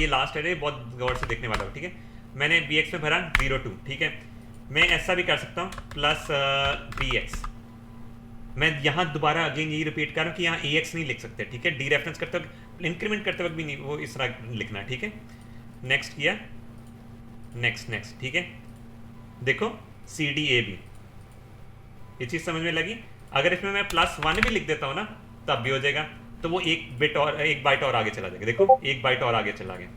बहुत गौर से देखने वाला हो, ठीक है। मैंने बी एक्स में भरा 02, ठीक है। मैं ऐसा भी कर सकता हूँ प्लस बी एक्स। मैं यहाँ दोबारा अगेन यही रिपीट कर रहा हूँ कि यहाँ ए एक्स नहीं लिख सकते, ठीक है। डी रेफरेंस करते वक्त, इंक्रीमेंट करते वक्त भी नहीं, वो इस तरह लिखना है, ठीक है। नेक्स्ट किया, नेक्स्ट, ठीक है। देखो सी डी ए बी, ये चीज़ समझ में लगी। अगर इसमें मैं +1 भी लिख देता हूँ ना तब भी हो जाएगा, तो वो एक बाइट और आगे चला जाएगा। देखो एक बाइट और आगे चला गया।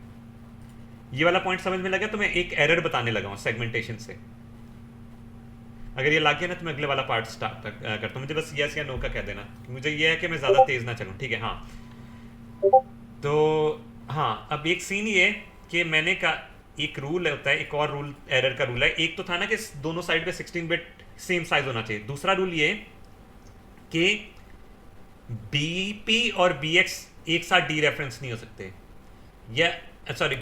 ये वाला पॉइंट समझ में लगा, तो मैं एक एरर बताने लगा हूँ सेगमेंटेशन से। अगर ये लग गया ना तो मैं अगले वाला पार्ट स्टार्ट करता हूँ। मुझे बस यस या नो का कह देना, मुझे ये है कि मैं ज़्यादा तेज़ ना चलूँ, ठीक है। हाँ, तो हाँ, अब एक सीन ये कि मैंने का एक रूल होता है, एक और रूल एरर का रूल है। एक तो था ना कि दोनों साइड पे 16 बिट सेम साइज होना चाहिए। दूसरा रूल ये कि बीपी और बीएक्स एक साथ डी रेफरेंस नहीं हो सकते, या सॉरी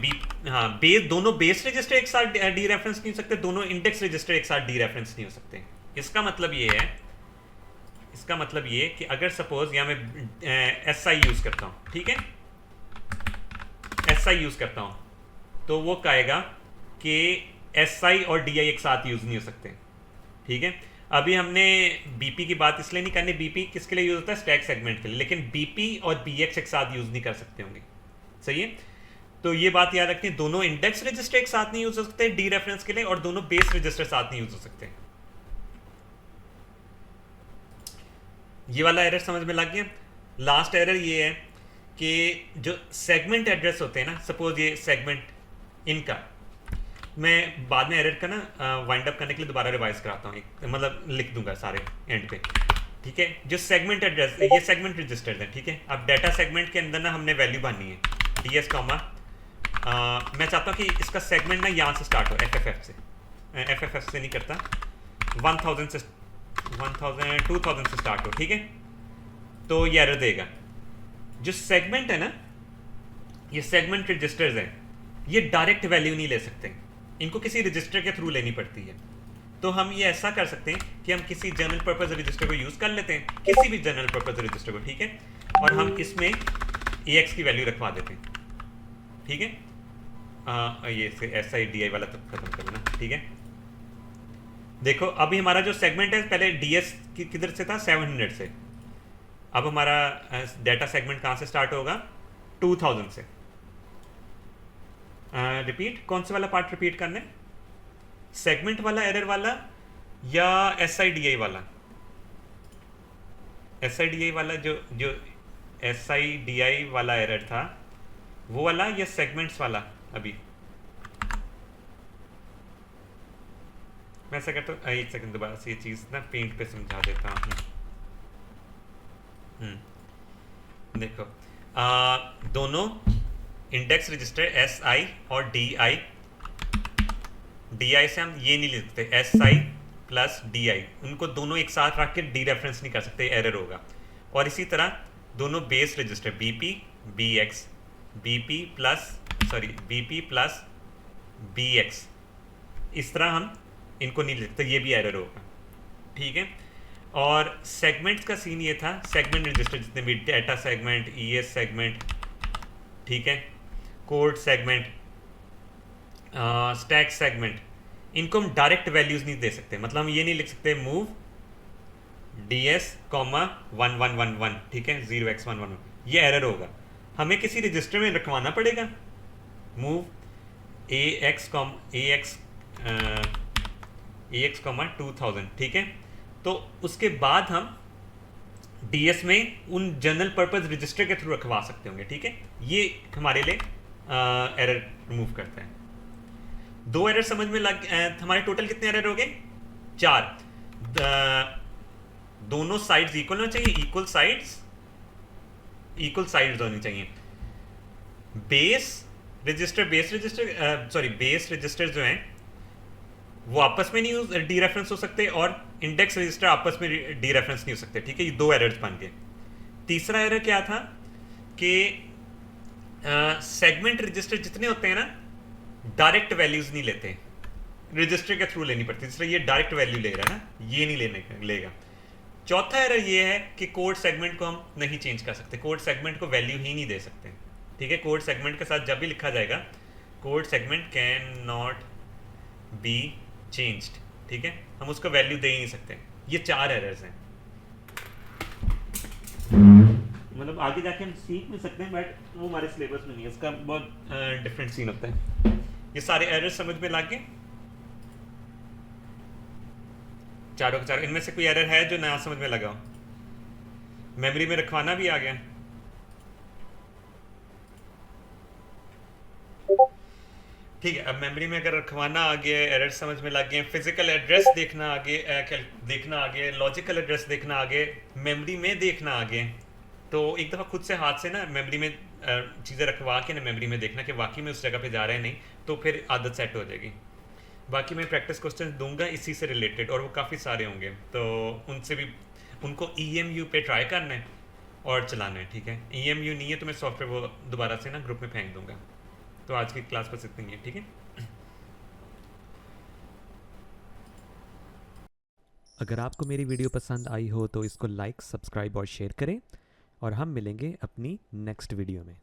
दोनों बेस रजिस्टर एक साथ डी रेफरेंस नहीं हो सकते, दोनों इंडेक्स रजिस्टर एक साथ डी रेफरेंस नहीं हो सकते। इसका मतलब ये है कि अगर सपोज यहाँ मैं एस आई यूज करता हूँ, ठीक है, एस आई यूज करता हूँ, तो वो कहेगा कि एस आई और डी आई एक साथ यूज नहीं हो सकते, ठीक है। अभी हमने बीपी की बात इसलिए नहीं करनी, बीपी किसके लिए यूज होता है, स्टैक सेगमेंट के लिए, लेकिन बीपी और बीएक्स एक साथ यूज नहीं कर सकते होंगे, सही है। तो ये बात याद रखनी, दोनों इंडेक्स रजिस्टर एक साथ नहीं यूज हो सकते डी रेफरेंस के लिए, और दोनों बेस रजिस्टर साथ नहीं यूज हो सकते। ये वाला एरर समझ में लग गया। लास्ट एरर ये है कि जो सेगमेंट एड्रेस होते हैं ना, सपोज ये सेगमेंट इनका, मैं बाद में एरर का ना वाइंड अप करने के लिए दोबारा रिवाइज कराता हूँ, मतलब लिख दूंगा सारे एंड पे, ठीक है। जो सेगमेंट एड्रेस, ये सेगमेंट रजिस्टर्स हैं, ठीक है। अब डाटा सेगमेंट के अंदर ना हमने वैल्यू भरनी है डी एस कॉमा, मैं चाहता हूँ कि इसका सेगमेंट ना यहाँ से स्टार्ट हो, एफ एफ एफ से नहीं करता, 1000 से 2000 से स्टार्ट हो, ठीक है। तो ये एरर देगा। जो सेगमेंट है ना, ये सेगमेंट रजिस्टर्स हैं, ये डायरेक्ट वैल्यू नहीं ले सकते, इनको किसी रजिस्टर के थ्रू लेनी पड़ती है। तो हम ये ऐसा कर सकते हैं कि हम किसी जनरल पर्पज रजिस्टर को यूज़ कर लेते हैं, किसी भी जनरल पर्पज रजिस्टर को, ठीक है, और हम इसमें ए एक्स की वैल्यू रखवा देते हैं, ठीक है। ये एस आई डी आई वाला तो खत्म कर देना, ठीक है। देखो अभी हमारा जो सेगमेंट है, पहले डी एस किधर से था, 700 से। अब हमारा डाटा सेगमेंट कहाँ से स्टार्ट होगा, 2000 से। रिपीट, कौन से वाला पार्ट रिपीट करना है, सेगमेंट वाला एरर वाला या एस आई डी आई वाला? एस आई डी आई वाला, जो एस आई डी आई वाला एरर था वो वाला, या सेगमेंट्स वाला? अभी मैं ऐसा करता हूँ, एक सेकंड दोबारा से ये चीज़ ना पेंट पे समझा देता हूँ। देखो दोनों इंडेक्स रजिस्टर एस आई और डी आई, डी आई से हम ये नहीं लिखते S I plus D I, उनको दोनों एक साथ रख के डी रेफरेंस नहीं कर सकते, एरर होगा। और इसी तरह दोनों base register BP B X, BP plus B X, इस तरह हम इनको नहीं लिखते, ये भी एरर होगा, ठीक है। और सेगमेंट्स का सीन ये था, सेगमेंट रजिस्टर जितने भी, डाटा सेगमेंट, ईएस सेगमेंट, ठीक है, कोड सेगमेंट, स्टैक सेगमेंट, इनको हम डायरेक्ट वैल्यूज नहीं दे सकते। मतलब हम ये नहीं लिख सकते मूव डी एस कॉमा 1111, ठीक है, 0x111, ये एरर होगा। हमें किसी रजिस्टर में रखवाना पड़ेगा मूव ए एक्स कॉमा 2000, ठीक है। तो उसके बाद हम डीएस में उन जनरल पर्पस रजिस्टर के थ्रू रखवा सकते होंगे, ठीक है। ये हमारे लिए एरर रिमूव करता है। दो एरर समझ में लग, हमारे टोटल कितने एरर हो गए, 4। दोनों साइड्स इक्वल होना चाहिए, इक्वल साइड्स होनी चाहिए। बेस रजिस्टर जो हैं वो आपस में नहीं डी रेफरेंस हो सकते, और इंडेक्स रजिस्टर आपस में डी रेफरेंस नहीं हो सकते, ठीक है। ये दो एरर्स बन गए। तीसरा एरर क्या था कि सेगमेंट रजिस्टर जितने होते हैं ना, डायरेक्ट वैल्यूज नहीं लेते, रजिस्टर के थ्रू लेनी पड़ती है, इसलिए ये डायरेक्ट वैल्यू ले रहा है ना, ये नहीं लेगा। चौथा एरर ये है कि कोड सेगमेंट को हम नहीं चेंज कर सकते, कोड सेगमेंट को वैल्यू ही नहीं दे सकते। ठीक है, कोड सेगमेंट के साथ जब भी लिखा जाएगा code segment can not be changed, ठीक है, हम उसको वैल्यू दे ही नहीं सकते। ये 4 एरर्स हैं, मतलब आगे जाके हम सीख भी सकते हैं बट वो हमारे सिलेबस में नहीं है, इसका बहुत डिफरेंट सीन होता है। ये सारे एरर्स समझ में लग गए, चारों के चारों। इनमें से कोई एरर है जो ना समझ में लगा हो? मेमोरी में रखवाना भी आ गया, ठीक है। अब मेमोरी में अगर रखवाना आ गया, एरर समझ में लग गए, फिजिकल एड्रेस देखना आगे, देखना आगे, लॉजिकल एड्रेस देखना आगे, मेमोरी में देखना आगे, तो एक दफ़ा खुद से हाथ से ना मेमोरी में चीज़ें रखवा के ना मेमोरी में देखना कि वाकई में उस जगह पे जा रहे हैं, नहीं तो फिर आदत सेट हो जाएगी। बाकी मैं प्रैक्टिस क्वेश्चन दूंगा इसी से रिलेटेड, और वो काफ़ी सारे होंगे, तो उनसे भी उनको EMU पे ट्राई करना है और चलाना है, ठीक है। EMU नहीं है तो मैं सॉफ्टवेयर वो दोबारा से ना ग्रुप में फेंक दूंगा। तो आज की क्लास बस इतनी है, ठीक है। अगर आपको मेरी वीडियो पसंद आई हो तो इसको लाइक, सब्सक्राइब और शेयर करें, और हम मिलेंगे अपनी नेक्स्ट वीडियो में।